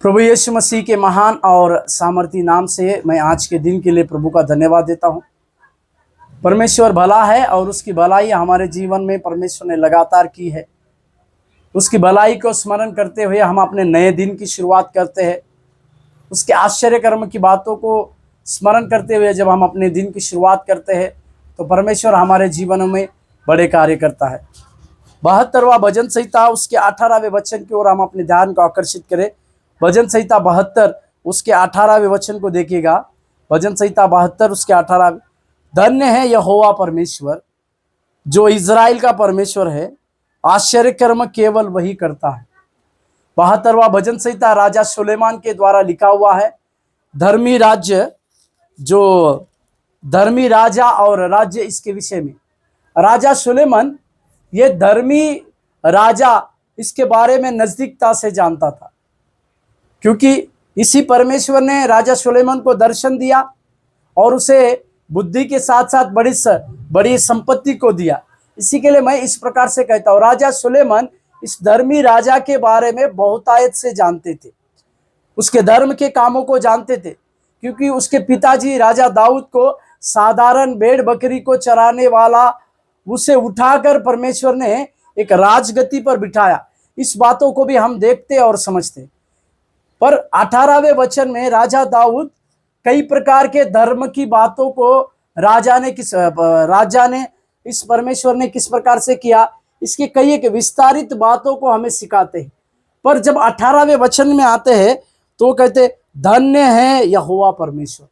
प्रभु यीशु मसीह के महान और सामर्थी नाम से मैं आज के दिन के लिए प्रभु का धन्यवाद देता हूँ। परमेश्वर भला है और उसकी भलाई हमारे जीवन में परमेश्वर ने लगातार की है। उसकी भलाई को स्मरण करते हुए हम अपने नए दिन की शुरुआत करते हैं। उसके आश्चर्य कर्म की बातों को स्मरण करते हुए जब हम अपने दिन की शुरुआत करते हैं तो परमेश्वर हमारे जीवनों में बड़े कार्य करता है। 72वां भजन संहिता उसके 18वें वचन की ओर हम अपने ध्यान को आकर्षित करें। भजन संहिता 72 उसके 18वें वचन को देखिएगा। भजन संहिता 72 उसके 18। धन्य है यहोवा परमेश्वर जो इज़राइल का परमेश्वर है, आश्चर्य कर्म केवल वही करता है। 72वां भजन संहिता राजा सुलेमान के द्वारा लिखा हुआ है। धर्मी राज्य, जो धर्मी राजा और राज्य, इसके विषय में राजा सुलेमान ये धर्मी राजा इसके बारे में नजदीकता से जानता था, क्योंकि इसी परमेश्वर ने राजा सुलेमान को दर्शन दिया और उसे बुद्धि के साथ साथ बड़ी संपत्ति को दिया। इसी के लिए मैं इस प्रकार से कहता हूँ, राजा सुलेमान इस धर्मी राजा के बारे में बहुतायत से जानते थे, उसके धर्म के कामों को जानते थे, क्योंकि उसके पिताजी राजा दाऊद को साधारण भेड़ बकरी को चराने वाला उसे उठाकर परमेश्वर ने एक राजगद्दी पर बिठाया। इस बातों को भी हम देखते और समझते। पर 18वें वचन में राजा दाऊद कई प्रकार के धर्म की बातों को राजा ने इस परमेश्वर ने किस प्रकार से किया, इसके कई एक विस्तारित बातों को हमें सिखाते हैं। पर जब 18वें वचन में आते हैं तो कहते धन्य है यहोवा परमेश्वर।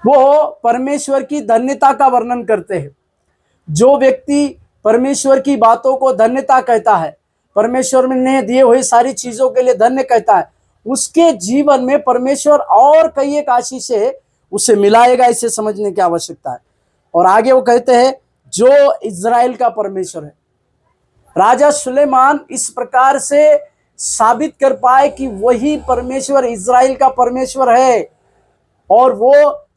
वो परमेश्वर की धन्यता का वर्णन करते हैं। जो व्यक्ति परमेश्वर की बातों को धन्यता कहता है, परमेश्वर ने दिए हुए सारी चीजों के लिए धन्य कहता है, उसके जीवन में परमेश्वर और कई एक आशीषें उसे मिलाएगा। इसे समझने की आवश्यकता है। और आगे वो कहते हैं जो इज़राइल का परमेश्वर है। राजा सुलेमान इस प्रकार से साबित कर पाए कि वही परमेश्वर इज़राइल का परमेश्वर है, और वो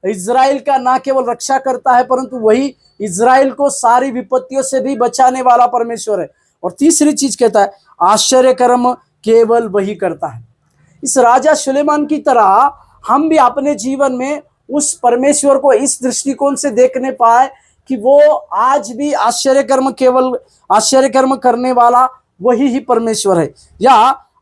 इज़राइल का ना केवल रक्षा करता है परंतु वही इज़राइल को सारी विपत्तियों से भी बचाने वाला परमेश्वर है। और तीसरी चीज कहता है आश्चर्य कर्म केवल वही करता है। इस राजा सुलेमान की तरह हम भी अपने जीवन में उस परमेश्वर को इस दृष्टिकोण से देखने पाए कि वो आज भी आश्चर्य कर्म करने वाला वही ही परमेश्वर है, या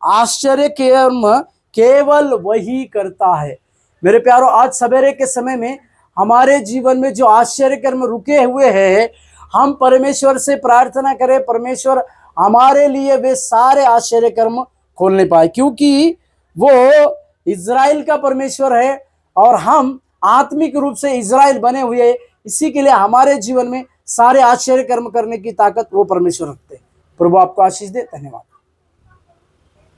आश्चर्य कर्म केवल वही करता है। मेरे प्यारो, आज सवेरे के समय में हमारे जीवन में जो आश्चर्य कर्म रुके हुए हैं, हम परमेश्वर से प्रार्थना करें परमेश्वर हमारे लिए वे सारे आश्चर्य कर्म खोलने पाए, क्योंकि वो इज़राइल का परमेश्वर है और हम आत्मिक रूप से इज़राइल बने हुए। इसी के लिए हमारे जीवन में सारे आश्चर्य कर्म करने की ताकत वो परमेश्वर रखते हैं। प्रभु आपको आशीष दे। धन्यवाद।